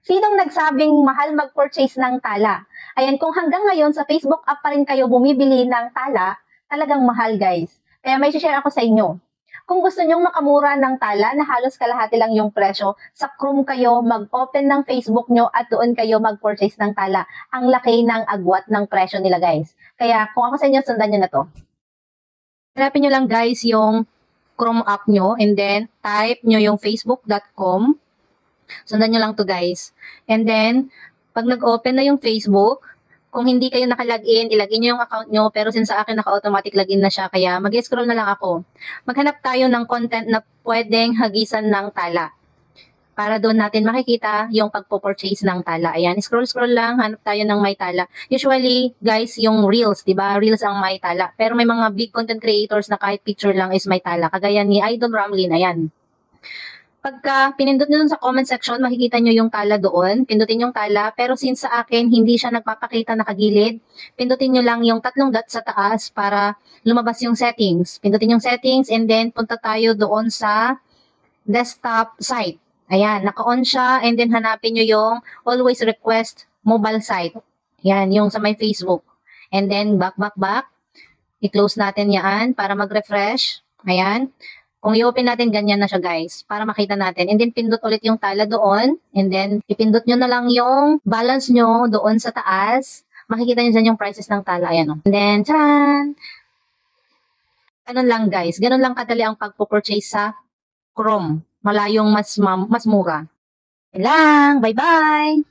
Sinong nagsabing mahal mag-purchase ng tala? Ayan, kung hanggang ngayon sa Facebook app pa rin kayo bumibili ng tala, talagang mahal guys. Kaya may share ako sa inyo. Kung gusto nyong makamura ng tala na halos kalahati lang yung presyo, sa Chrome kayo mag-open ng Facebook nyo at doon kayo mag-purchase ng tala. Ang laki ng agwat ng presyo nila guys. Kaya kung ako sa inyo, sundan nyo na to. Hanapin nyo lang guys yung Chrome app nyo and then type nyo yung facebook.com. Sundan nyo lang to guys. And then, pag nag-open na yung Facebook, kung hindi kayo naka-login, ilagin nyo yung account nyo, pero since sa akin naka-automatic login na siya, kaya mag-scroll na lang ako. Maghanap tayo ng content na pwedeng hagisan ng tala. Para doon natin makikita yung pagpo-purchase ng tala. Ayan, scroll lang, hanap tayo ng may tala. Usually, guys, yung Reels, di ba? Reels ang may tala. Pero may mga big content creators na kahit picture lang is may tala. Kagaya ni Idol Ramlin, ayan. Pagka pinindot nyo sa comment section, makikita nyo yung tala doon. Pindutin yung tala. Pero since sa akin, hindi siya nagpapakita nakagilid, pindutin nyo lang yung 3 dots sa taas para lumabas yung settings. Pindutin yung settings and then punta tayo doon sa desktop site. Ayan, naka-on siya and then hanapin nyo yung always request mobile site. Ayan, yung sa may Facebook. And then back. I-close natin yan para mag-refresh. Ayan. Kung i-open natin, ganyan na siya guys, para makita natin. And then, pindot ulit yung tala doon. And then, ipindot nyo na lang yung balance nyo doon sa taas. Makikita nyo dyan yung prices ng tala. Ayan o. And then, tcharan! Ganun lang guys. Ganun lang kadali ang pagpo-purchase sa Chrome. Malayong mas mura. Yan lang. Bye-bye!